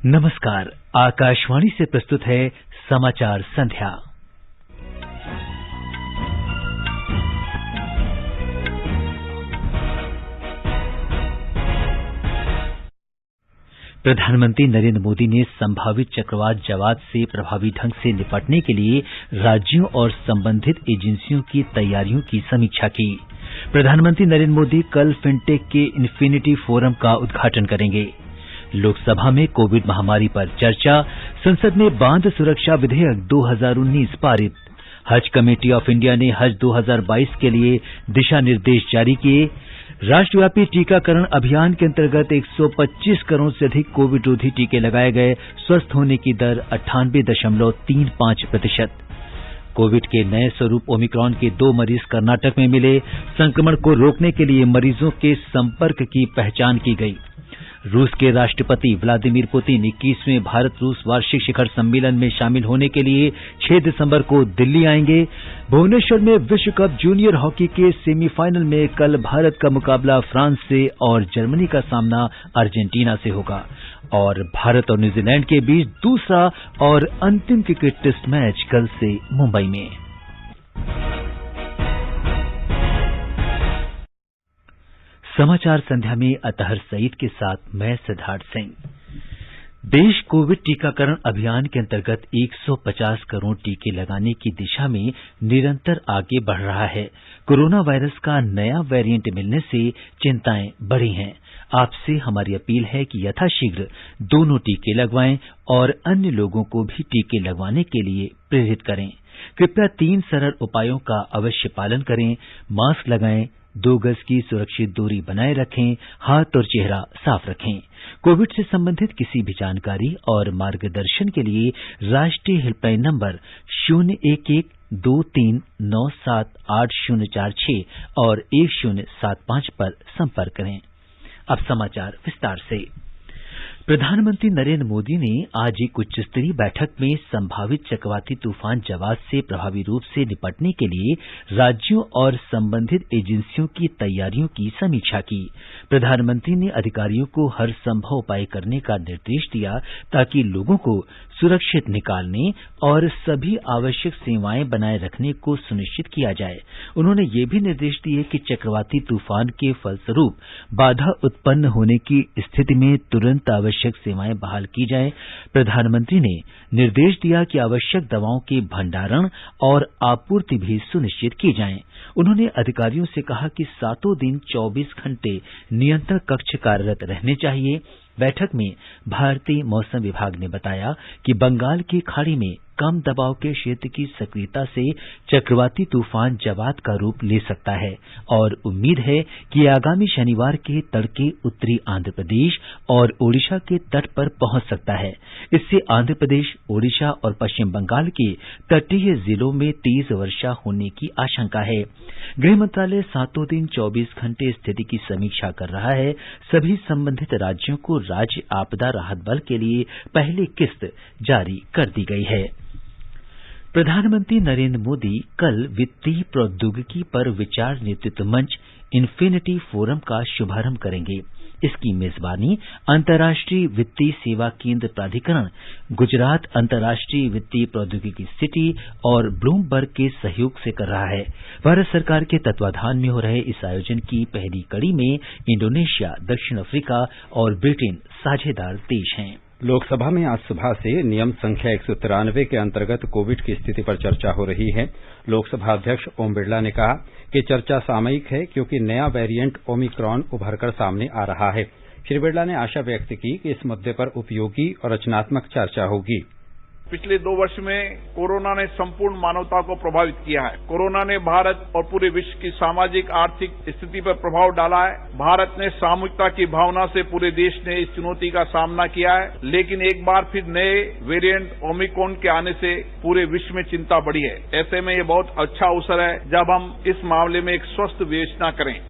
नमस्कार। आकाशवाणी से प्रस्तुत है समाचार संध्या। प्रधानमंत्री नरेंद्र मोदी ने संभावित चक्रवात जवाद से प्रभावी ढंग से निपटने के लिए राज्यों और संबंधित एजेंसियों की तैयारियों की समीक्षा की। प्रधानमंत्री नरेंद्र मोदी कल फिनटेक के इन्फिनिटी फोरम का उद्घाटन करेंगे। लोकसभा में कोविड महामारी पर चर्चा, संसद में बांध सुरक्षा विधेयक 2019 पारित। हज कमेटी ऑफ इंडिया ने हज 2022 के लिए दिशा निर्देश जारी किए। राष्ट्रव्यापी टीकाकरण अभियान के अंतर्गत 125 करोड़ से अधिक कोविड रोधी टीके लगाए गए। स्वस्थ होने की दर 98.35%। कोविड के नए स्वरूप ओमिक्रॉन के 2 मरीज कर्नाटक में मिले। संक्रमण को रोकने के लिए मरीजों के संपर्क की पहचान की गई। रूस के राष्ट्रपति व्लादिमीर पुतिन 21वें भारत रूस वार्षिक शिखर सम्मेलन में शामिल होने के लिए 6 दिसंबर को दिल्ली आएंगे। भुवनेश्वर में विश्व कप जूनियर हॉकी के सेमीफाइनल में कल भारत का मुकाबला फ्रांस से और जर्मनी का सामना अर्जेंटीना से होगा। और भारत और न्यूजीलैंड के बीच दूसरा और अंतिम क्रिकेट टेस्ट मैच कल से मुंबई में। समाचार संध्या में अतहर सईद के साथ मैं सिद्धार्थ सिंह। देश कोविड टीकाकरण अभियान के अंतर्गत 150 करोड़ टीके लगाने की दिशा में निरंतर आगे बढ़ रहा है। कोरोना वायरस का नया वेरिएंट मिलने से चिंताएं बढ़ी हैं। आपसे हमारी अपील है कि यथाशीघ्र दोनों टीके लगवाएं और अन्य लोगों को भी टीके लगवाने के लिए प्रेरित करें। कृपया 3 सरल उपायों का अवश्य पालन करें। मास्क लगाएं, 2 गज की सुरक्षित दूरी बनाए रखें, हाथ और चेहरा साफ रखें। कोविड से संबंधित किसी भी जानकारी और मार्गदर्शन के लिए राष्ट्रीय हेल्पलाइन नंबर 01123978046 और 1075 पर संपर्क करें। अब समाचार विस्तार से। प्रधानमंत्री नरेंद्र मोदी ने आज एक उच्च स्तरीय बैठक में संभावित चक्रवाती तूफान जवाद से प्रभावी रूप से निपटने के लिए राज्यों और संबंधित एजेंसियों की तैयारियों की समीक्षा की। प्रधानमंत्री ने अधिकारियों को हर संभव उपाय करने का निर्देश दिया ताकि लोगों को सुरक्षित निकालने और सभी आवश्यक सेवाएं बनाए रखने को सुनिश्चित किया जाए। उन्होंने ये भी निर्देश दिए कि चक्रवाती तूफान के फलस्वरूप बाधा उत्पन्न होने की स्थिति में तुरंत आवश्यक सेवाएं बहाल की जाएं। प्रधानमंत्री ने निर्देश दिया कि आवश्यक दवाओं के भंडारण और आपूर्ति भी सुनिश्चित की जाए। उन्होंने अधिकारियों से कहा कि 7 दिन 24 घंटे नियंत्रण कक्ष कार्यरत रहने चाहिए। बैठक में भारतीय मौसम विभाग ने बताया कि बंगाल की खाड़ी में कम दबाव के क्षेत्र की सक्रियता से चक्रवाती तूफान जवाद का रूप ले सकता है और उम्मीद है कि आगामी शनिवार के तड़के उत्तरी आंध्र प्रदेश और ओडिशा के तट पर पहुंच सकता है। इससे आंध्र प्रदेश, ओडिशा और पश्चिम बंगाल के तटीय जिलों में तेज वर्षा होने की आशंका है। गृह मंत्रालय 7 दिन 24 घंटे स्थिति की समीक्षा कर रहा है। सभी संबंधित राज्यों को राज्य आपदा राहत बल के लिए पहली किस्त जारी कर दी गई है। प्रधानमंत्री नरेंद्र मोदी कल वित्तीय प्रौद्योगिकी पर विचार नेतृत्व मंच इन्फिनिटी फोरम का शुभारंभ करेंगे। इसकी मेजबानी अंतर्राष्ट्रीय वित्तीय सेवा केंद्र प्राधिकरण, गुजरात अंतर्राष्ट्रीय वित्तीय प्रौद्योगिकी सिटी और ब्लूमबर्ग के सहयोग से कर रहा है। भारत सरकार के तत्वाधान में हो रहे इस आयोजन की पहली कड़ी में इंडोनेशिया, दक्षिण अफ्रीका और ब्रिटेन साझेदार देश हैं। लोकसभा में आज सुबह से नियम संख्या 193 के अंतर्गत कोविड की स्थिति पर चर्चा हो रही है। लोकसभा अध्यक्ष ओम बिरला ने कहा कि चर्चा सामयिक है क्योंकि नया वेरिएंट ओमिक्रॉन उभरकर सामने आ रहा है। श्री बिरला ने आशा व्यक्त की कि इस मुद्दे पर उपयोगी और रचनात्मक चर्चा होगी। पिछले 2 वर्ष में कोरोना ने संपूर्ण मानवता को प्रभावित किया है। कोरोना ने भारत और पूरे विश्व की सामाजिक आर्थिक स्थिति पर प्रभाव डाला है। भारत ने सामूहिकता की भावना से पूरे देश ने इस चुनौती का सामना किया है, लेकिन एक बार फिर नए वेरिएंट ओमिक्रॉन के आने से पूरे विश्व में चिंता बढ़ी है। ऐसे में ये बहुत अच्छा अवसर है जब हम इस मामले में एक स्वस्थ विवेचना करें।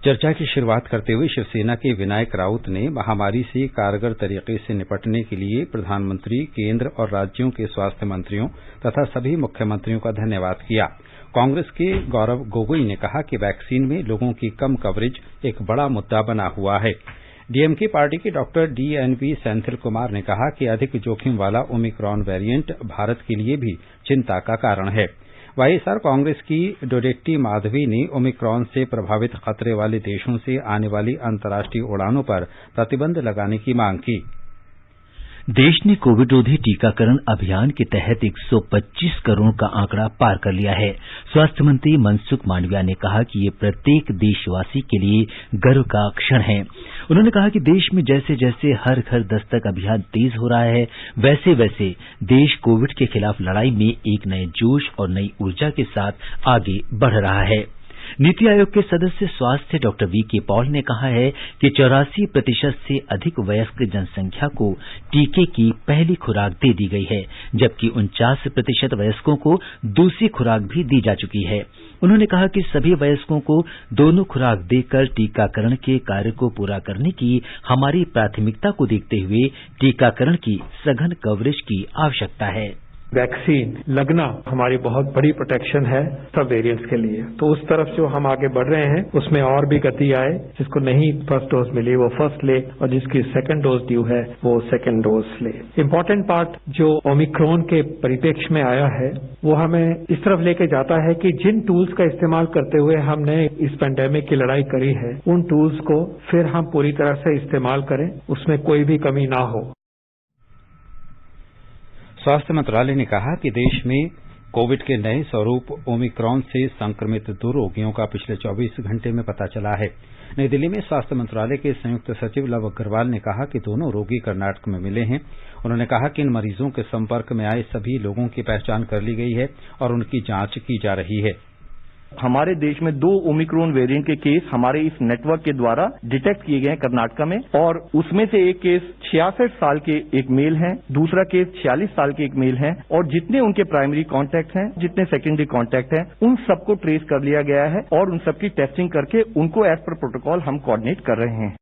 चर्चा की शुरुआत करते हुए शिवसेना के विनायक राउत ने महामारी से कारगर तरीके से निपटने के लिए प्रधानमंत्री, केंद्र और राज्यों के स्वास्थ्य मंत्रियों तथा सभी मुख्यमंत्रियों का धन्यवाद किया। कांग्रेस के गौरव गोगोई ने कहा कि वैक्सीन में लोगों की कम कवरेज एक बड़ा मुद्दा बना हुआ है। डीएमके पार्टी के डॉक्टर डीएनवी सेंथिल कुमार ने कहा कि अधिक जोखिम वाला ओमिक्रॉन वेरिएंट भारत के लिए भी चिंता का कारण है। वाईएसआर कांग्रेस की डोडेट्टी माधवी ने ओमिक्रॉन से प्रभावित खतरे वाले देशों से आने वाली अंतर्राष्ट्रीय उड़ानों पर प्रतिबंध लगाने की मांग की। देश ने कोविड रोधी टीकाकरण अभियान के तहत 125 करोड़ का आंकड़ा पार कर लिया है। स्वास्थ्य मंत्री मनसुख मांडविया ने कहा कि ये प्रत्येक देशवासी के लिए गर्व का क्षण है। उन्होंने कहा कि देश में जैसे जैसे हर घर दस्तक अभियान तेज हो रहा है, वैसे वैसे देश कोविड के खिलाफ लड़ाई में एक नए जोश और नई ऊर्जा के साथ आगे बढ़ रहा है। नीति आयोग के सदस्य स्वास्थ्य डॉक्टर वीके पॉल ने कहा है कि 84% से अधिक वयस्क जनसंख्या को टीके की पहली खुराक दे दी गई है, जबकि 49% वयस्कों को दूसरी खुराक भी दी जा चुकी है। उन्होंने कहा कि सभी वयस्कों को दोनों खुराक देकर टीकाकरण के कार्य को पूरा करने की हमारी प्राथमिकता को देखते हुए टीकाकरण की सघन कवरेज की आवश्यकता है। वैक्सीन लगना हमारी बहुत बड़ी प्रोटेक्शन है सब वेरिएंट्स के लिए, तो उस तरफ जो हम आगे बढ़ रहे हैं उसमें और भी गति आए। जिसको नहीं फर्स्ट डोज मिली वो फर्स्ट ले, और जिसकी सेकंड डोज ड्यू है वो सेकंड डोज ले। इम्पोर्टेंट पार्ट जो ओमिक्रॉन के परिप्रेक्ष्य में आया है वो हमें इस तरफ लेके जाता है कि जिन टूल्स का इस्तेमाल करते हुए हमने इस पेंडेमिक की लड़ाई करी है, उन टूल्स को फिर हम पूरी तरह से इस्तेमाल करें, उसमें कोई भी कमी ना हो। स्वास्थ्य मंत्रालय ने कहा कि देश में कोविड के नए स्वरूप ओमिक्रॉन से संक्रमित 2 रोगियों का पिछले 24 घंटे में पता चला है। नई दिल्ली में स्वास्थ्य मंत्रालय के संयुक्त सचिव लव अग्रवाल ने कहा कि दोनों रोगी कर्नाटक में मिले हैं। उन्होंने कहा कि इन मरीजों के संपर्क में आए सभी लोगों की पहचान कर ली गई है और उनकी जांच की जा रही है। हमारे देश में 2 ओमिक्रॉन वेरिएंट के केस हमारे इस नेटवर्क के द्वारा डिटेक्ट किए गए हैं कर्नाटक में, और उसमें से एक केस 66 साल के एक मेल हैं, दूसरा केस 46 साल के एक मेल हैं, और जितने उनके प्राइमरी कॉन्टैक्ट हैं, जितने सेकेंडरी कॉन्टैक्ट हैं, उन सबको ट्रेस कर लिया गया है और उन सबकी टेस्टिंग करके उनको एज पर प्रोटोकॉल हम कोऑर्डिनेट कर रहे हैं।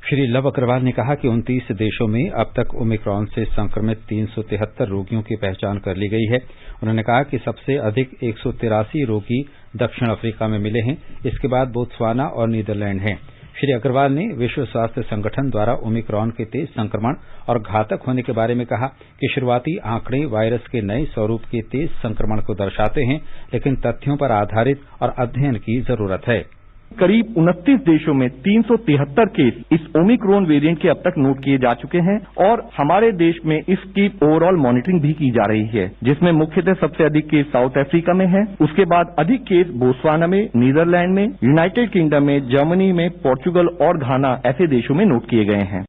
श्री लव अग्रवाल ने कहा कि 29 देशों में अब तक ओमिक्रॉन से संक्रमित 373 रोगियों की पहचान कर ली गई है। उन्होंने कहा कि सबसे अधिक 183 रोगी दक्षिण अफ्रीका में मिले हैं, इसके बाद बोत्सवाना और नीदरलैंड हैं। श्री अग्रवाल ने विश्व स्वास्थ्य संगठन द्वारा ओमिक्रॉन के तेज संक्रमण और घातक होने के बारे में कहा कि शुरुआती आंकड़े वायरस के नए स्वरूप के तेज संक्रमण को दर्शाते हैं, लेकिन तथ्यों पर आधारित और अध्ययन की जरूरत है। करीब 29 देशों में 373 केस इस ओमिक्रॉन वेरिएंट के अब तक नोट किए जा चुके हैं, और हमारे देश में इसकी ओवरऑल मॉनिटरिंग भी की जा रही है, जिसमें मुख्यतः सबसे अधिक केस साउथ अफ्रीका में है, उसके बाद अधिक केस बोत्सवाना में, नीदरलैंड में, यूनाइटेड किंगडम में, जर्मनी में, पोर्चुगल और घाना ऐसे देशों में नोट किए गए हैं।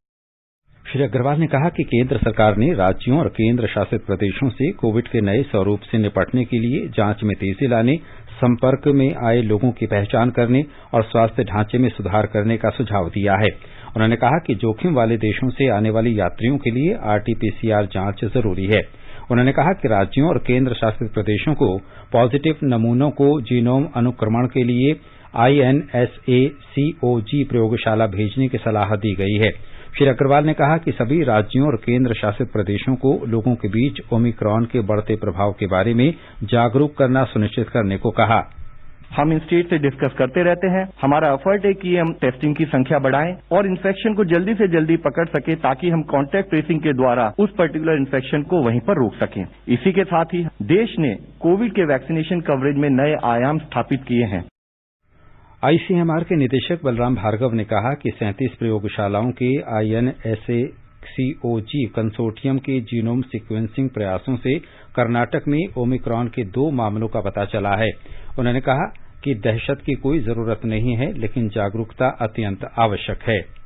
श्री अग्रवाल ने कहा कि केंद्र सरकार ने राज्यों और केंद्र शासित प्रदेशों से कोविड के नए स्वरूप से निपटने के लिए जांच में तेजी लाने, संपर्क में आए लोगों की पहचान करने और स्वास्थ्य ढांचे में सुधार करने का सुझाव दिया है। उन्होंने कहा कि जोखिम वाले देशों से आने वाली यात्रियों के लिए आरटी-पीसीआर जांच जरूरी है। उन्होंने कहा कि राज्यों और केंद्र शासित प्रदेशों को पॉजिटिव नमूनों को जीनोम अनुक्रमण के लिए INSACOG प्रयोगशाला भेजने की सलाह दी गई है। श्री अग्रवाल ने कहा कि सभी राज्यों और केंद्र शासित प्रदेशों को लोगों के बीच ओमिक्रॉन के बढ़ते प्रभाव के बारे में जागरूक करना सुनिश्चित करने को कहा। हम इन स्टेट से डिस्कस करते रहते हैं। हमारा एफर्ट है कि हम टेस्टिंग की संख्या बढ़ाएं और इन्फेक्शन को जल्दी से जल्दी पकड़ सके, ताकि हम कॉन्टैक्ट ट्रेसिंग के द्वारा उस पर्टिकुलर इन्फेक्शन को वहीं पर रोक सकें। इसी के साथ ही देश ने कोविड के वैक्सीनेशन कवरेज में नए आयाम स्थापित किए हैं। आईसीएमआर के निदेशक बलराम भार्गव ने कहा कि 37 प्रयोगशालाओं के INSACOG कंसोर्टियम के जीनोम सीक्वेंसिंग प्रयासों से कर्नाटक में ओमिक्रॉन के 2 मामलों का पता चला है। उन्होंने कहा कि दहशत की कोई जरूरत नहीं है, लेकिन जागरूकता अत्यंत आवश्यक है।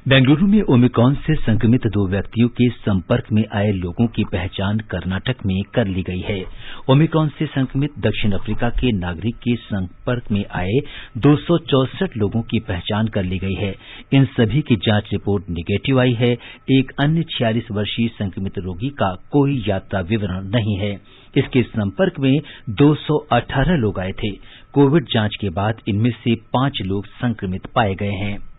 बेंगलुरु में ओमिक्रॉन से संक्रमित 2 व्यक्तियों के संपर्क में आए लोगों की पहचान कर्नाटक में कर ली गई है। ओमिक्रॉन से संक्रमित दक्षिण अफ्रीका के नागरिक के संपर्क में आए 264 लोगों की पहचान कर ली गई है। इन सभी की जांच रिपोर्ट निगेटिव आई है। एक अन्य 46 वर्षीय संक्रमित रोगी का कोई यात्रा विवरण नहीं है। इसके संपर्क में 218 लोग आए थे। कोविड जांच के बाद इनमें से 5 लोग संक्रमित पाए गए हैं।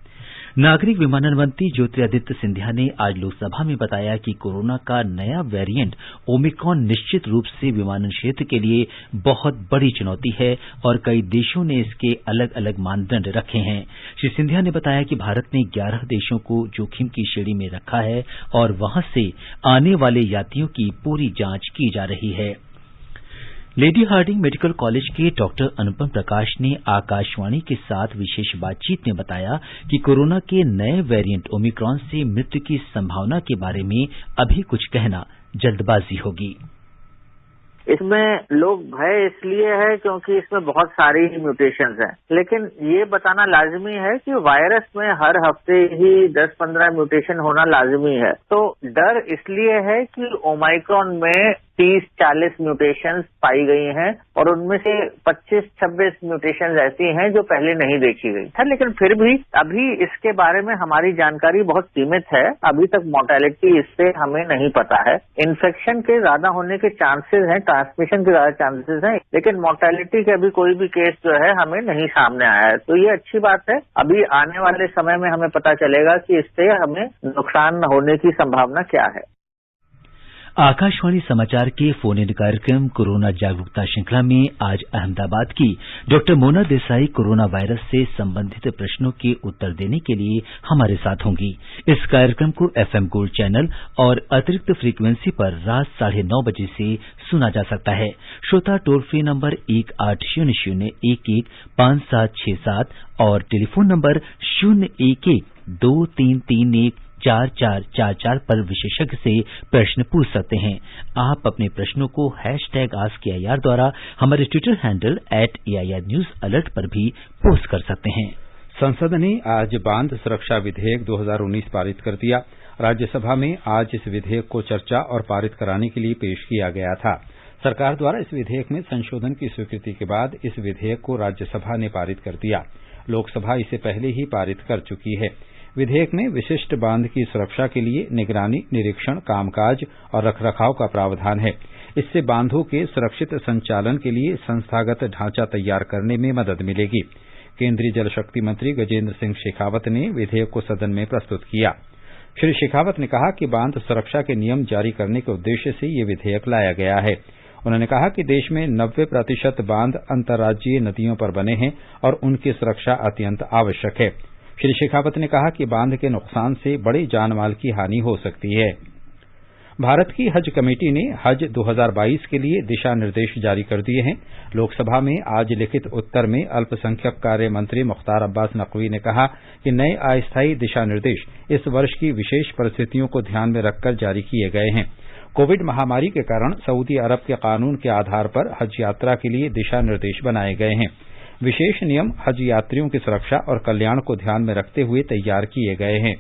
नागरिक विमानन मंत्री ज्योतिरादित्य सिंधिया ने आज लोकसभा में बताया कि कोरोना का नया वेरिएंट ओमिक्रॉन निश्चित रूप से विमानन क्षेत्र के लिए बहुत बड़ी चुनौती है और कई देशों ने इसके अलग अलग मानदंड रखे हैं। श्री सिंधिया ने बताया कि भारत ने 11 देशों को जोखिम की श्रेणी में रखा है और वहां से आने वाले यात्रियों की पूरी जांच की जा रही है। लेडी हार्डिंग मेडिकल कॉलेज के डॉक्टर अनुपम प्रकाश ने आकाशवाणी के साथ विशेष बातचीत में बताया कि कोरोना के नए वेरिएंट ओमिक्रॉन से मृत्यु की संभावना के बारे में अभी कुछ कहना जल्दबाजी होगी। इसमें लोग भय इसलिए है क्योंकि इसमें बहुत सारी म्यूटेशंस हैं, लेकिन ये बताना लाजमी है कि वायरस में हर हफ्ते ही 10-15 म्यूटेशन होना लाजमी है। तो डर इसलिए है कि ओमाइक्रॉन में 30-40 म्यूटेशंस पाई गई हैं और उनमें से 25-26 म्यूटेशंस ऐसी हैं जो पहले नहीं देखी गई है। लेकिन फिर भी अभी इसके बारे में हमारी जानकारी बहुत सीमित है। अभी तक मोर्टेलिटी इससे हमें नहीं पता है। इन्फेक्शन के ज्यादा होने के चांसेस हैं, ट्रांसमिशन के ज्यादा चांसेस हैं, लेकिन मोर्टेलिटी के अभी कोई भी केस जो है हमें नहीं सामने आया है। तो ये अच्छी बात है। अभी आने वाले समय में हमें पता चलेगा कि इससे हमें नुकसान होने की संभावना क्या है। आकाशवाणी समाचार के फोन इन कार्यक्रम कोरोना जागरूकता श्रृंखला में आज अहमदाबाद की doctor Mona Desai corona virus से संबंधित प्रश्नों के उत्तर देने के लिए हमारे साथ होंगी। इस कार्यक्रम को FM गोल्ड चैनल और अतिरिक्त फ्रीक्वेंसी पर रात 9:30 बजे से सुना जा सकता है। श्रोता टोल फ्री नंबर 1800-11-5767 और टेलीफोन नंबर 011-2331-4444 पर विशेषज्ञ से प्रश्न पूछ सकते हैं। आप अपने प्रश्नों को #AskAIR द्वारा हमारे Twitter handle @AIR News Alert पर भी पोस्ट कर सकते हैं। संसद ने आज बांध सुरक्षा विधेयक 2019 पारित कर दिया। राज्यसभा में आज इस विधेयक को चर्चा और पारित कराने के लिए पेश किया गया था। सरकार द्वारा इस विधेयक में संशोधन की स्वीकृति के बाद इस विधेयक को राज्यसभा ने पारित कर दिया। लोकसभा इसे पहले ही पारित कर चुकी है। विधेयक में विशिष्ट बांध की सुरक्षा के लिए निगरानी, निरीक्षण, कामकाज और रखरखाव का प्रावधान है। इससे बांधों के सुरक्षित संचालन के लिए संस्थागत ढांचा तैयार करने में मदद मिलेगी। केंद्रीय जल शक्ति मंत्री गजेंद्र सिंह शेखावत ने विधेयक को सदन में प्रस्तुत किया। श्री शेखावत ने कहा कि बांध सुरक्षा के नियम जारी करने के उद्देश्य से ये विधेयक लाया गया है। उन्होंने कहा कि देश में 90% बांध अंतर्राज्यीय नदियों पर बने हैं और उनकी सुरक्षा अत्यंत आवश्यक है। श्री शेखावत ने कहा कि बांध के नुकसान से बड़े जानमाल की हानि हो सकती है। भारत की हज कमेटी ने हज 2022 के लिए दिशा निर्देश जारी कर दिए हैं। लोकसभा में आज लिखित उत्तर में अल्पसंख्यक कार्य मंत्री मुख्तार अब्बास नकवी ने कहा कि नए अस्थायी दिशा निर्देश इस वर्ष की विशेष परिस्थितियों को ध्यान में रखकर जारी किए गए हैं। कोविड महामारी के कारण सऊदी अरब के कानून के आधार पर हज यात्रा के लिए दिशा निर्देश बनाए गए हैं। विशेष नियम हज यात्रियों की सुरक्षा और कल्याण को ध्यान में रखते हुए तैयार किए गए हैं।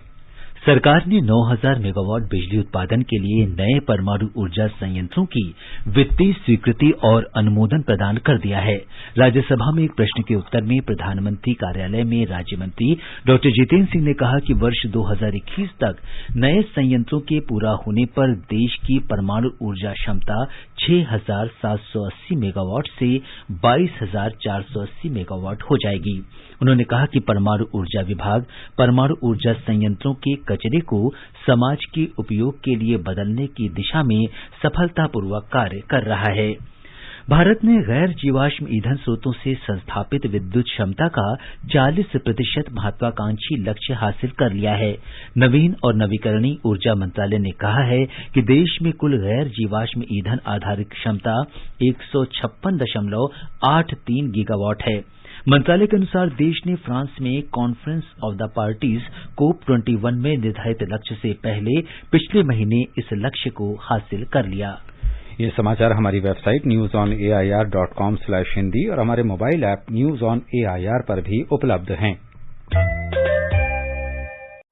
सरकार ने 9000 मेगावाट बिजली उत्पादन के लिए नए परमाणु ऊर्जा संयंत्रों की वित्तीय स्वीकृति और अनुमोदन प्रदान कर दिया है। राज्यसभा में एक प्रश्न के उत्तर में प्रधानमंत्री कार्यालय में राज्य मंत्री डॉक्टर जितेंद्र सिंह ने कहा कि वर्ष 2021 तक नए संयंत्रों के पूरा होने पर देश की परमाणु ऊर्जा क्षमता 6780 मेगावाट से 22480 मेगावाट हो जाएगी। उन्होंने कहा कि परमाणु ऊर्जा विभाग परमाणु ऊर्जा संयंत्रों के कचरे को समाज के उपयोग के लिए बदलने की दिशा में सफलतापूर्वक कार्य कर रहा है। भारत ने गैर जीवाश्म ईंधन स्रोतों से संस्थापित विद्युत क्षमता का 40% महत्वाकांक्षी लक्ष्य हासिल कर लिया है। नवीन और नवीकरणीय ऊर्जा मंत्रालय ने कहा है कि देश में कुल गैर जीवाश्म ईंधन आधारित क्षमता 156.83 गीगावाट है। मंत्रालय के अनुसार देश ने फ्रांस में conference of the parties COP21 में निर्धारित लक्ष्य से पहले पिछले महीने इस लक्ष्य को हासिल कर लिया। ये समाचार हमारी वेबसाइट newsonair.com/हिंदी और हमारे mobile app news on AIR पर भी उपलब्ध हैं।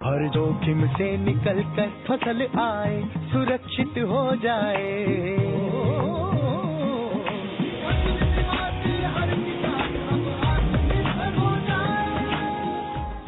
हर जोखिम से निकल कर फसल आए, सुरक्षित हो जाए।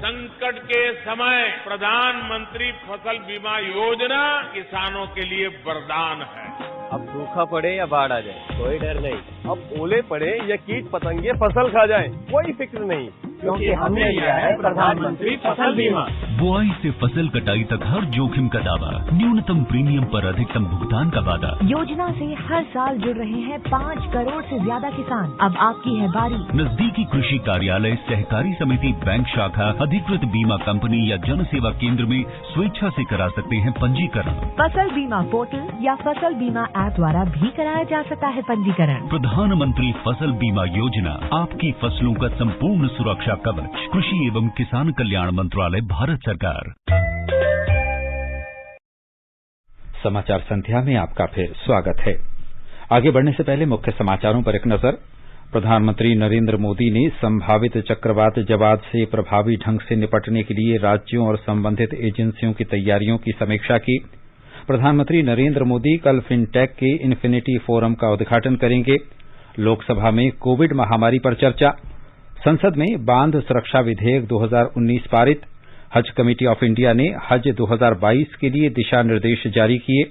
संकट के समय प्रधानमंत्री फसल बीमा योजना किसानों के लिए वरदान है। अब सूखा पड़े या बाढ़ आ जाए कोई डर नहीं। अब ओले पड़े या कीट पतंगे फसल खा जाए कोई फिक्र नहीं। क्योंकि हमने लिया है प्रधानमंत्री फसल बीमा। बुआई से फसल कटाई तक हर जोखिम का दावा, न्यूनतम प्रीमियम पर अधिकतम भुगतान का वादा। योजना से हर साल जुड़ रहे हैं 5 करोड़ से ज्यादा किसान। अब आपकी है बारी। नजदीकी कृषि कार्यालय, सहकारी समिति, बैंक शाखा, अधिकृत बीमा कंपनी या जन सेवा केंद्र में स्वेच्छा से करा सकते हैं पंजीकरण। फसल बीमा पोर्टल या फसल बीमा ऐप द्वारा भी कराया जा सकता है पंजीकरण। प्रधानमंत्री फसल बीमा योजना, आपकी फसलों का संपूर्ण सुरक्षा कवच। कृषि एवं किसान कल्याण मंत्रालय, भारत सरकार। समाचार संध्या में आपका फिर स्वागत है। आगे बढ़ने से पहले मुख्य समाचारों पर एक नजर। प्रधानमंत्री नरेंद्र मोदी ने संभावित चक्रवात जवाद से प्रभावी ढंग से निपटने के लिए राज्यों और संबंधित एजेंसियों की तैयारियों की समीक्षा की। प्रधानमंत्री नरेंद्र मोदी कल फिनटेक के इन्फिनिटी फोरम का उद्घाटन करेंगे। लोकसभा में कोविड महामारी पर चर्चा। संसद में बांध सुरक्षा विधेयक 2019 पारित। हज कमेटी ऑफ इंडिया ने हज 2022 के लिए दिशा निर्देश जारी किए।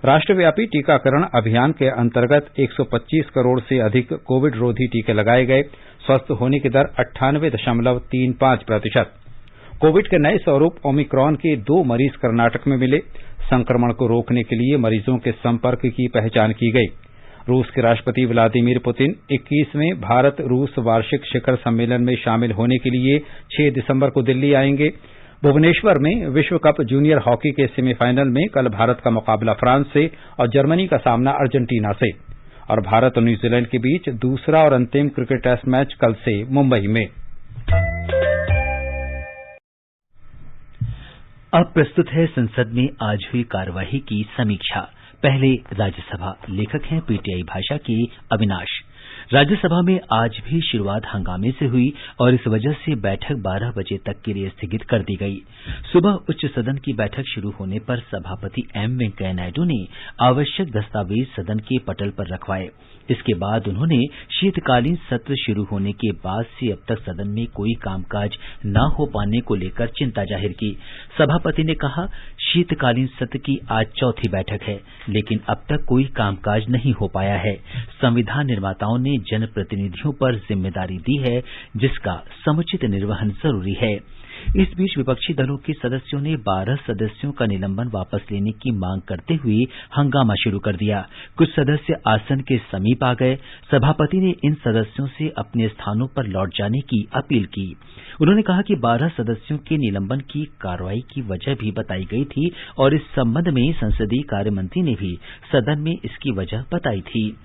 राष्ट्रव्यापी टीकाकरण अभियान के अंतर्गत 125 करोड़ से अधिक कोविड रोधी टीके लगाए गए। स्वस्थ होने की दर 98.35%। कोविड के नए स्वरूप ओमिक्रॉन के 2 मरीज कर्नाटक में मिले। संक्रमण को रोकने के लिए मरीजों के संपर्क की पहचान की गई। रूस के राष्ट्रपति व्लादिमीर पुतिन 21वें भारत रूस वार्षिक शिखर सम्मेलन में शामिल होने के लिए 6 दिसंबर को दिल्ली आएंगे। भुवनेश्वर में विश्व कप जूनियर हॉकी के सेमीफाइनल में कल भारत का मुकाबला फ्रांस से और जर्मनी का सामना अर्जेंटीना से। और भारत और न्यूजीलैंड के बीच दूसरा और अंतिम क्रिकेट टेस्ट मैच कल से मुंबई में। अब प्रस्तुत है संसद में आज हुई कार्यवाही की समीक्षा। पहले राज्यसभा। लेखक हैं पीटीआई भाषा के अविनाश। राज्यसभा में आज भी शुरुआत हंगामे से हुई और इस वजह से बैठक 12 बजे तक के लिए स्थगित कर दी गई। सुबह उच्च सदन की बैठक शुरू होने पर सभापति एम वेंकैया नायडू ने आवश्यक दस्तावेज सदन के पटल पर रखवाए। इसके बाद उन्होंने शीतकालीन सत्र शुरू होने के बाद से अब तक सदन में कोई कामकाज न हो पाने को लेकर चिंता जाहिर की। सभापति ने कहा, शीतकालीन सत्र की आज चौथी बैठक है, लेकिन अब तक कोई कामकाज नहीं हो पाया है। संविधान निर्माताओं ने जनप्रतिनिधियों पर जिम्मेदारी दी है, जिसका समुचित निर्वहन जरूरी है। इस बीच विपक्षी दलों के सदस्यों ने 12 सदस्यों का निलंबन वापस लेने की मांग करते हुए हंगामा शुरू कर दिया। कुछ सदस्य आसन के समीप आ गए। सभापति ने इन सदस्यों से अपने स्थानों पर लौट जाने की अपील की। उन्होंने कहा कि 12 सदस्यों के निलंबन की कार्रवाई की वजह भी बताई गई थी और इस संबंध में संसदीय कार्य मंत्री ने भी सदन में इसकी वजह बताई थी।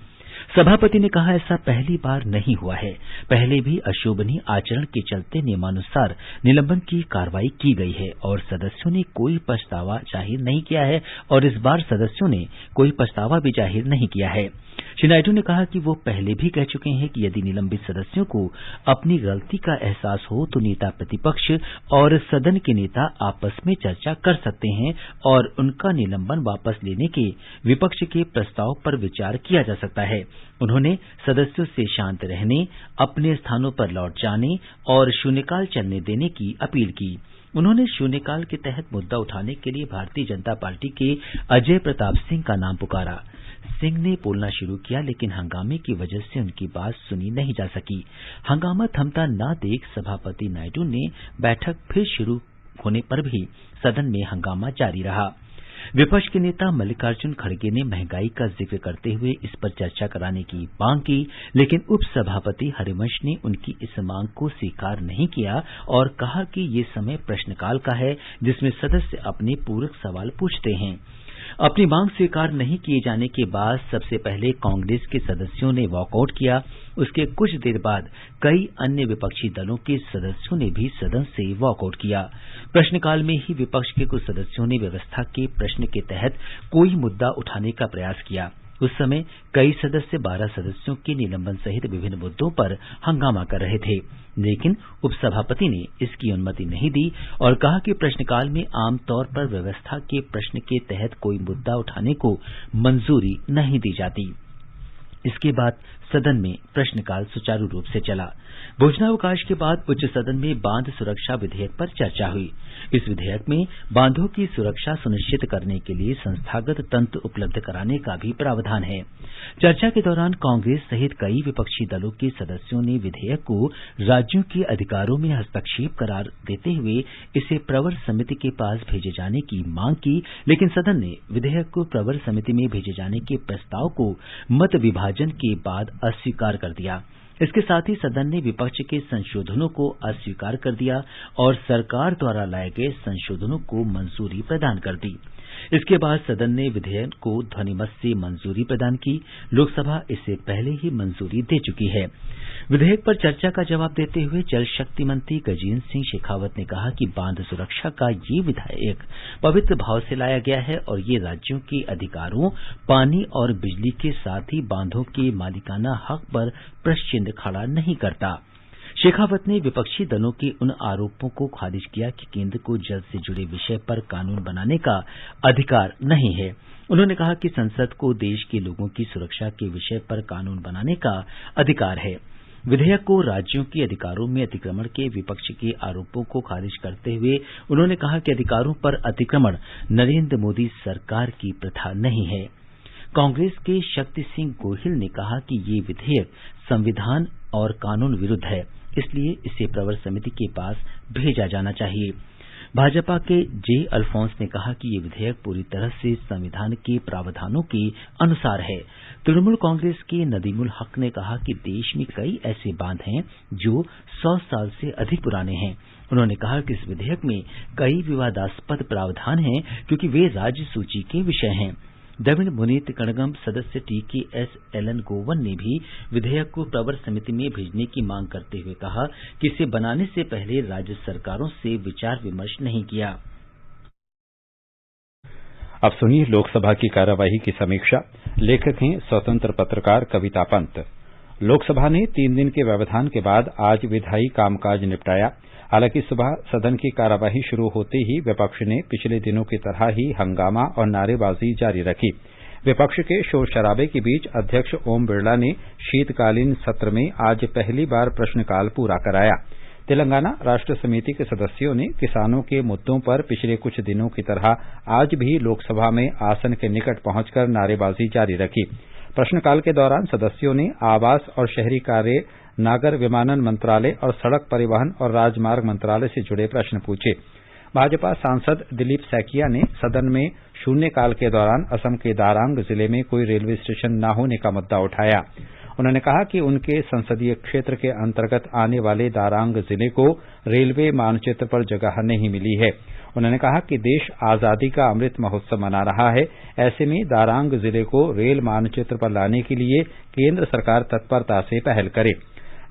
सभापति ने कहा, ऐसा पहली बार नहीं हुआ है। पहले भी अशोभनीय आचरण के चलते नियमानुसार निलंबन की कार्रवाई की गई है और सदस्यों ने कोई पछतावा जाहिर नहीं किया है और इस बार सदस्यों ने कोई पछतावा भी जाहिर नहीं किया है। श्री नायडू ने कहा कि वो पहले भी कह चुके हैं कि यदि निलंबित सदस्यों को अपनी गलती का एहसास हो तो नेता प्रतिपक्ष और सदन के नेता आपस में चर्चा कर सकते हैं और उनका निलंबन वापस लेने के विपक्ष के प्रस्ताव पर विचार किया जा सकता है। उन्होंने सदस्यों से शांत रहने, अपने स्थानों पर लौट जाने और शून्यकाल चलने देने की अपील की। उन्होंने शून्यकाल के तहत मुद्दा उठाने के लिए भारतीय जनता पार्टी के अजय प्रताप सिंह का नाम पुकारा। सिंह ने बोलना शुरू किया, लेकिन हंगामे की वजह से उनकी बात सुनी नहीं जा सकी। हंगामा थमता न देख सभापति नायडू ने बैठक फिर शुरू होने पर भी सदन में हंगामा जारी रहा। विपक्ष के नेता मल्लिकार्जुन खड़गे ने महंगाई का जिक्र करते हुए इस पर चर्चा कराने की मांग की, लेकिन उपसभापति हरिवंश ने उनकी इस मांग को स्वीकार नहीं किया और कहा कि ये समय प्रश्नकाल का है, जिसमें सदस्य अपने पूरक सवाल पूछते हैं। अपनी मांग स्वीकार नहीं किए जाने के बाद सबसे पहले कांग्रेस के सदस्यों ने वॉकआउट किया। उसके कुछ देर बाद कई अन्य विपक्षी दलों के सदस्यों ने भी सदन से वॉकआउट किया। प्रश्नकाल में ही विपक्ष के कुछ सदस्यों ने व्यवस्था के प्रश्न के तहत कोई मुद्दा उठाने का प्रयास किया। उस समय कई सदस्य 12 सदस्यों के निलंबन सहित विभिन्न मुद्दों पर हंगामा कर रहे थे, लेकिन उपसभापति ने इसकी अनुमति नहीं दी और कहा कि प्रश्नकाल में आमतौर पर व्यवस्था के प्रश्न के तहत कोई मुद्दा उठाने को मंजूरी नहीं दी जाती। इसके बाद सदन में प्रश्नकाल सुचारू रूप से चला। भोजनावकाश के बाद उच्च सदन में बांध सुरक्षा विधेयक पर चर्चा हुई। इस विधेयक में बांधों की सुरक्षा सुनिश्चित करने के लिए संस्थागत तंत्र उपलब्ध कराने का भी प्रावधान है। चर्चा के दौरान कांग्रेस सहित कई विपक्षी दलों के सदस्यों ने विधेयक को राज्यों के अधिकारों में हस्तक्षेप करार देते हुए इसे प्रवर समिति के पास भेजे जाने की मांग की, लेकिन सदन ने विधेयक को प्रवर समिति में भेजे जाने के प्रस्ताव को मत विभाजन के बाद अस्वीकार कर दिया। इसके साथ ही सदन ने विपक्ष के संशोधनों को अस्वीकार कर दिया और सरकार द्वारा लाए गए संशोधनों को मंजूरी प्रदान कर दी। इसके बाद सदन ने विधेयक को ध्वनिमत से मंजूरी प्रदान की। लोकसभा इसे पहले ही मंजूरी दे चुकी है। विधेयक पर चर्चा का जवाब देते हुए जल शक्ति मंत्री गजेंद्र सिंह शेखावत ने कहा कि बांध सुरक्षा का ये विधेयक पवित्र भाव से लाया गया है और ये राज्यों के अधिकारों, पानी और बिजली के साथ ही बांधों के मालिकाना हक पर प्रश्न चिन्ह खड़ा नहीं करता। शेखावत ने विपक्षी दलों के उन आरोपों को खारिज किया कि केंद्र को जल से जुड़े विषय पर कानून बनाने का अधिकार नहीं है। उन्होंने कहा कि संसद को देश के लोगों की सुरक्षा के विषय पर कानून बनाने का अधिकार है। विधेयक को राज्यों के अधिकारों में अतिक्रमण के विपक्ष के आरोपों को खारिज करते हुए उन्होंने कहा कि अधिकारों पर अतिक्रमण नरेंद्र मोदी सरकार की प्रथा नहीं है। कांग्रेस के शक्ति सिंह गोहिल ने कहा कि ये विधेयक संविधान और कानून विरुद्ध है, इसलिए इसे प्रवर समिति के पास भेजा जाना चाहिए। भाजपा के जे अल्फोंस ने कहा कि ये विधेयक पूरी तरह से संविधान के प्रावधानों के अनुसार है। तृणमूल कांग्रेस के नदीमुल हक ने कहा कि देश में कई ऐसे बांध हैं जो 100 साल से अधिक पुराने हैं। उन्होंने कहा कि इस विधेयक में कई विवादास्पद प्रावधान हैं क्योंकि वे राज्य सूची के विषय हैं। द्रविड़ मुनेत्र कड़गम सदस्य TKS एलन गोवन ने भी विधेयक को प्रवर समिति में भेजने की मांग करते हुए कहा कि इसे बनाने से पहले राज्य सरकारों से विचार विमर्श नहीं किया। अब सुनिए लोकसभा की कार्यवाही की समीक्षा। लेखक हैं स्वतंत्र पत्रकार कविता पंत। लोकसभा ने 3 दिन के व्यवधान के बाद आज विधायी कामकाज निपटाया। हालांकि सुबह सदन की कार्यवाही शुरू होते ही विपक्ष ने पिछले दिनों की तरह ही हंगामा और नारेबाजी जारी रखी। विपक्ष के शोर शराबे के बीच अध्यक्ष ओम बिरला ने शीतकालीन सत्र में आज पहली बार प्रश्नकाल पूरा कराया। तेलंगाना राष्ट्र समिति के सदस्यों ने किसानों के मुद्दों पर पिछले कुछ दिनों की तरह आज भी लोकसभा में आसन के निकट पहुंचकर नारेबाजी जारी रखी। प्रश्नकाल के दौरान सदस्यों ने आवास और शहरी कार्य, नागर विमानन मंत्रालय और सड़क परिवहन और राजमार्ग मंत्रालय से जुड़े प्रश्न पूछे। भाजपा सांसद दिलीप सैकिया ने सदन में शून्यकाल के दौरान असम के दारांग जिले में कोई रेलवे स्टेशन न होने का मुद्दा उठाया। उन्होंने कहा कि उनके संसदीय क्षेत्र के अंतर्गत आने वाले दारांग जिले को रेलवे मानचित्र पर जगह नहीं मिली है। उन्होंने कहा कि देश आजादी का अमृत महोत्सव मना रहा है, ऐसे में दारांग जिले को रेल मानचित्र पर लाने के लिए केंद्र सरकार तत्परता से पहल करे।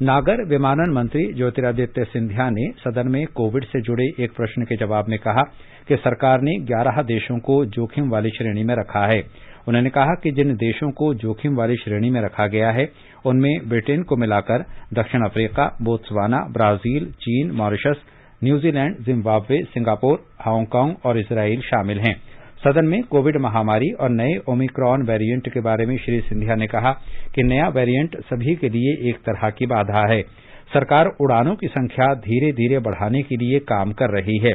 नागर विमानन मंत्री ज्योतिरादित्य सिंधिया ने सदन में कोविड से जुड़े एक प्रश्न के जवाब में कहा कि सरकार ने 11 देशों को जोखिम वाली श्रेणी में रखा है। उन्होंने कहा कि जिन देशों को जोखिम वाली श्रेणी में रखा गया है उनमें ब्रिटेन को मिलाकर दक्षिण अफ्रीका, बोत्सवाना, ब्राजील, चीन, Mauritius, New Zealand, Zimbabwe, Singapore, Hong Kong और इजराइल शामिल हैं। सदन में कोविड महामारी और नए ओमिक्रॉन वेरिएंट के बारे में श्री सिंधिया ने कहा कि नया वेरिएंट सभी के लिए एक तरह की बाधा है। सरकार उड़ानों की संख्या धीरे धीरे बढ़ाने के लिए काम कर रही है।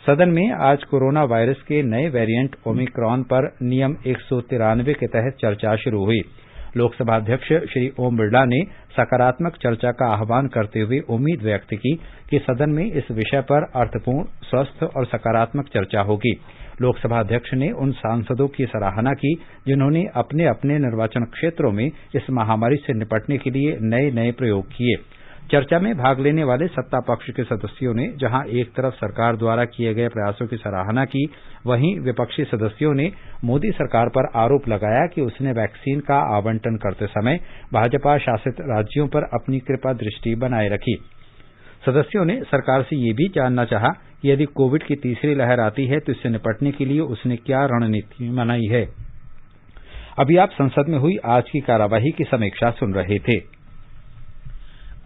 सदन में आज कोरोना वायरस के नए वेरिएंट ओमिक्रॉन पर नियम 193 के तहत चर्चा शुरू हुई। लोकसभा अध्यक्ष श्री ओम बिरला ने सकारात्मक चर्चा का आह्वान करते हुए उम्मीद व्यक्त की कि सदन में इस विषय पर अर्थपूर्ण, स्वस्थ और सकारात्मक चर्चा होगी। लोकसभा अध्यक्ष ने उन सांसदों की सराहना की जिन्होंने अपने अपने निर्वाचन क्षेत्रों में इस महामारी से निपटने के लिए नए नए प्रयोग किए। चर्चा में भाग लेने वाले सत्ता पक्ष के सदस्यों ने जहां एक तरफ सरकार द्वारा किए गए प्रयासों की सराहना की, वहीं विपक्षी सदस्यों ने मोदी सरकार पर आरोप लगाया कि उसने वैक्सीन का आवंटन करते समय भाजपा शासित राज्यों पर अपनी कृपा दृष्टि बनाए रखी। सदस्यों ने सरकार से ये भी जानना चाहा कि यदि कोविड की तीसरी लहर आती है तो इससे निपटने के लिए उसने क्या रणनीति बनाई है। अभी आप संसद में हुई आज की कार्यवाही की समीक्षा सुन रहे थे।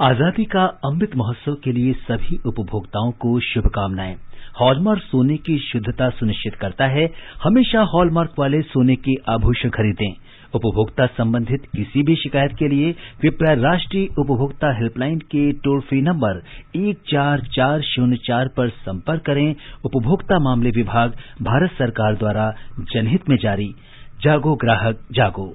आजादी का अमृत महोत्सव के लिए सभी उपभोक्ताओं को शुभकामनाएं। हॉलमार्क सोने की शुद्धता सुनिश्चित करता है। हमेशा हॉलमार्क वाले सोने के आभूषण खरीदें। उपभोक्ता संबंधित किसी भी शिकायत के लिए कृपया राष्ट्रीय उपभोक्ता हेल्पलाइन के टोल फ्री नंबर 14404 पर संपर्क करें। उपभोक्ता मामले विभाग, भारत सरकार द्वारा जनहित में जारी। जागो ग्राहक जागो।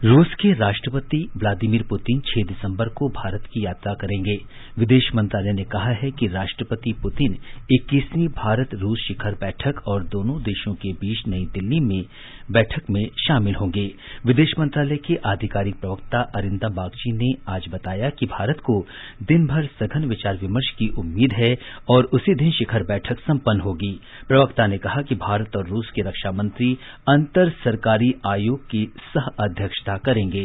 रूस के राष्ट्रपति व्लादिमीर पुतिन 6 दिसंबर को भारत की यात्रा करेंगे। विदेश मंत्रालय ने कहा है कि राष्ट्रपति पुतिन 21वीं भारत रूस शिखर बैठक और दोनों देशों के बीच नई दिल्ली में बैठक में शामिल होंगे। विदेश मंत्रालय के आधिकारिक प्रवक्ता अरिंदम बागची ने आज बताया कि भारत को दिन भर सघन विचार विमर्श की उम्मीद है और उसी दिन शिखर बैठक संपन्न होगी। प्रवक्ता ने कहा कि भारत और रूस के रक्षा मंत्री अंतर सरकारी आयोग की सह अध्यक्षता करेंगे।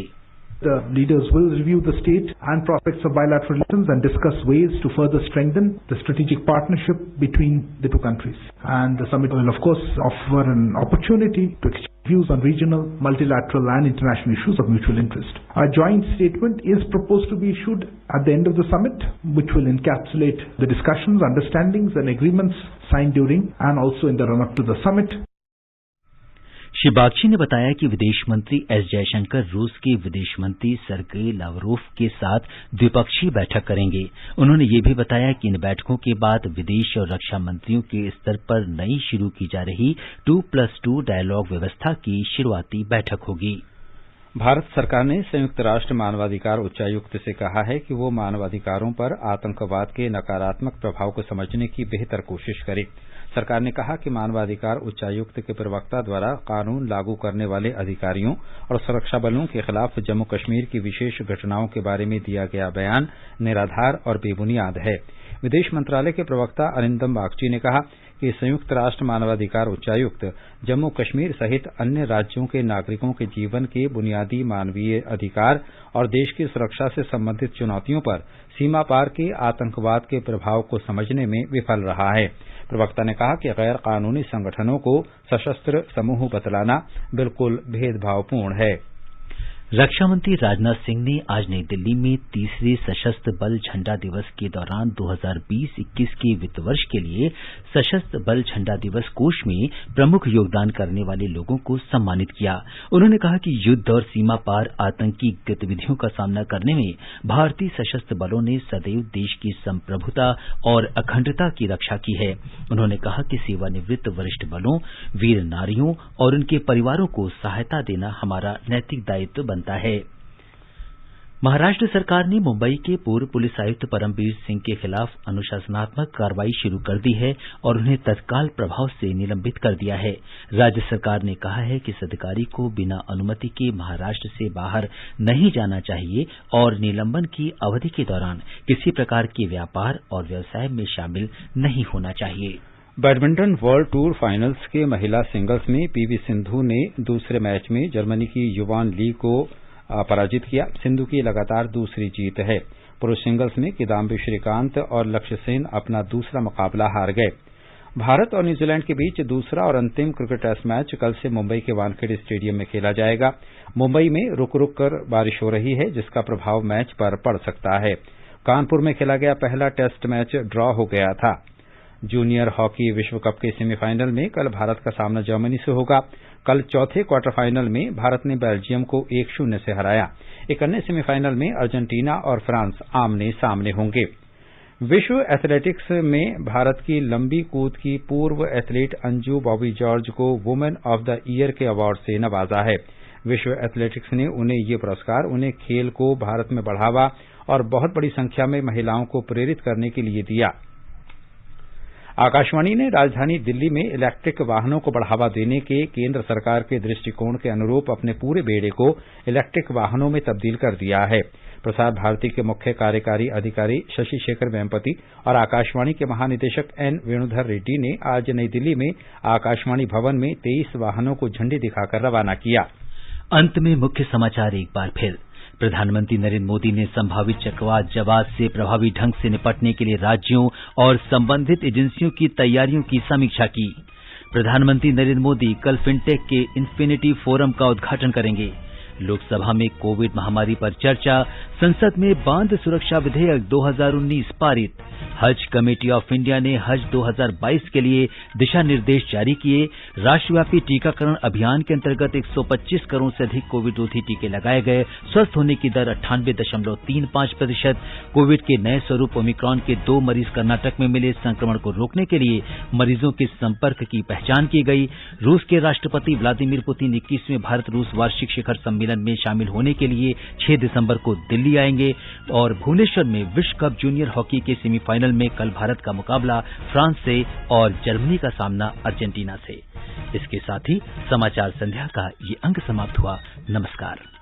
The leaders will review the state and prospects of bilateral relations and discuss ways to further strengthen the strategic partnership between the two countries. And the summit will, of course, offer an opportunity to exchange views on regional, multilateral and international issues of mutual interest. A joint statement is proposed to be issued at the end of the summit, which will encapsulate the discussions, understandings and agreements signed during and also in the run-up to the summit. Shri Bagchi ने बताया कि विदेश मंत्री S Jaishankar रूस के विदेश मंत्री Sergei Lavrov के साथ द्विपक्षीय बैठक करेंगे। उन्होंने ये भी बताया कि इन बैठकों के बाद विदेश और रक्षा मंत्रियों के स्तर पर नई शुरू की जा रही 2+2 डायलॉग व्यवस्था की शुरुआती बैठक होगी। भारत सरकार ने संयुक्त राष्ट्र मानवाधिकार उच्चायुक्त से कहा है कि वो मानवाधिकारों पर आतंकवाद के नकारात्मक प्रभाव को समझने की बेहतर कोशिश करे। सरकार ने कहा कि मानवाधिकार उच्चायुक्त के प्रवक्ता द्वारा कानून लागू करने वाले अधिकारियों और सुरक्षा बलों के खिलाफ जम्मू कश्मीर की विशेष घटनाओं के बारे में दिया गया बयान निराधार और बेबुनियाद है। विदेश मंत्रालय के प्रवक्ता अरिंदम बागची ने कहा कि संयुक्त राष्ट्र मानवाधिकार उच्चायुक्त जम्मू कश्मीर सहित अन्य राज्यों के नागरिकों के जीवन के बुनियादी मानवीय अधिकार और देश की सुरक्षा से संबंधित चुनौतियों पर सीमा पार के आतंकवाद के प्रभाव को समझने में विफल रहा है। प्रवक्ता ने कहा कि गैर कानूनी संगठनों को सशस्त्र समूह बतलाना बिल्कुल भेदभावपूर्ण है। रक्षा मंत्री राजनाथ सिंह ने आज नई दिल्ली में तीसरे सशस्त्र बल झंडा दिवस के दौरान 2020-21 के वित्त वर्ष के लिए सशस्त्र बल झंडा दिवस कोष में प्रमुख योगदान करने वाले लोगों को सम्मानित किया। उन्होंने कहा कि युद्ध और सीमा पार आतंकी गतिविधियों का सामना करने में भारतीय सशस्त्र बलों ने सदैव देश की संप्रभुता और अखंडता की रक्षा की है। उन्होंने कहा कि सेवानिवृत्त वरिष्ठ बलों, वीर नारियों और उनके परिवारों को सहायता देना हमारा नैतिक दायित्व बनता है। महाराष्ट्र सरकार ने मुंबई के पूर्व पुलिस आयुक्त परमबीर सिंह के खिलाफ अनुशासनात्मक कार्रवाई शुरू कर दी है और उन्हें तत्काल प्रभाव से निलंबित कर दिया है। राज्य सरकार ने कहा है कि इस अधिकारी को बिना अनुमति के महाराष्ट्र से बाहर नहीं जाना चाहिए और निलंबन की अवधि के दौरान किसी प्रकार के व्यापार और व्यवसाय में शामिल नहीं होना चाहिए। बैडमिंटन वर्ल्ड टूर फाइनल्स के महिला सिंगल्स में पीवी सिंधु ने दूसरे मैच में जर्मनी की युवान ली को पराजित किया। सिंधु की लगातार दूसरी जीत है। पुरुष सिंगल्स में किदाम्बी श्रीकांत और लक्ष्य सेन अपना दूसरा मुकाबला हार गए। भारत और न्यूजीलैंड के बीच दूसरा और अंतिम क्रिकेट टेस्ट मैच कल से मुंबई के वानखेड़े स्टेडियम में खेला जाएगा। मुंबई में रुक रुक कर बारिश हो रही है, जिसका प्रभाव मैच पर पड़ सकता है। कानपुर में खेला गया पहला टेस्ट मैच ड्रॉ हो गया था। जूनियर हॉकी विश्व कप के सेमीफाइनल में कल भारत का सामना जर्मनी से होगा। कल चौथे क्वार्टर फाइनल में भारत ने बेल्जियम को 1-0 से हराया। एक अन्य सेमीफाइनल में अर्जेंटीना और फ्रांस आमने सामने होंगे। विश्व एथलेटिक्स में भारत की लंबी कूद की पूर्व एथलीट अंजू बॉबी जॉर्ज को वुमेन ऑफ द ईयर के अवार्ड से नवाजा है। विश्व एथलेटिक्स ने उन्हें ये पुरस्कार उन्हें खेल को भारत में बढ़ावा और बहुत बड़ी संख्या में महिलाओं को प्रेरित करने के लिए दिया। आकाशवाणी ने राजधानी दिल्ली में इलेक्ट्रिक वाहनों को बढ़ावा देने के केंद्र सरकार के दृष्टिकोण के अनुरूप अपने पूरे बेड़े को इलेक्ट्रिक वाहनों में तब्दील कर दिया है। प्रसार भारती के मुख्य कार्यकारी अधिकारी शशि शेखर वेम्पति और आकाशवाणी के महानिदेशक एन वेणुधर रेड्डी ने आज नई दिल्ली में आकाशवाणी भवन में 23 वाहनों को झंडी दिखाकर रवाना किया। अंत में मुख्य समाचार एक बार फिर। प्रधानमंत्री नरेंद्र मोदी ने संभावित चक्रवात जवाब से प्रभावी ढंग से निपटने के लिए राज्यों और संबंधित एजेंसियों की तैयारियों की समीक्षा की। प्रधानमंत्री नरेंद्र मोदी कल फिनटेक के इन्फिनिटी फोरम का उद्घाटन करेंगे। लोकसभा में कोविड महामारी पर चर्चा, संसद में बांध सुरक्षा विधेयक 2019 पारित। हज कमेटी ऑफ इंडिया ने हज 2022 के लिए दिशा निर्देश जारी किए। राष्ट्रव्यापी टीकाकरण अभियान के अंतर्गत 125 करोड़ से अधिक कोविड रोधी टीके लगाए गए। स्वस्थ होने की दर 98.35%। कोविड के नए स्वरूप ओमिक्रॉन के 2 मरीज कर्नाटक में मिले। संक्रमण को रोकने के लिए मरीजों के संपर्क की पहचान की गई। रूस के राष्ट्रपति व्लादिमीर पुतिन 21वें भारत रूस वार्षिक शिखर सम्मेलन में शामिल होने के लिए 6 दिसंबर को दिल्ली आएंगे। और भुवनेश्वर में विश्व कप जूनियर हॉकी के सेमीफाइनल में कल भारत का मुकाबला फ्रांस से और जर्मनी का सामना अर्जेंटीना से। इसके साथ ही समाचार संध्या का ये अंक समाप्त हुआ। नमस्कार।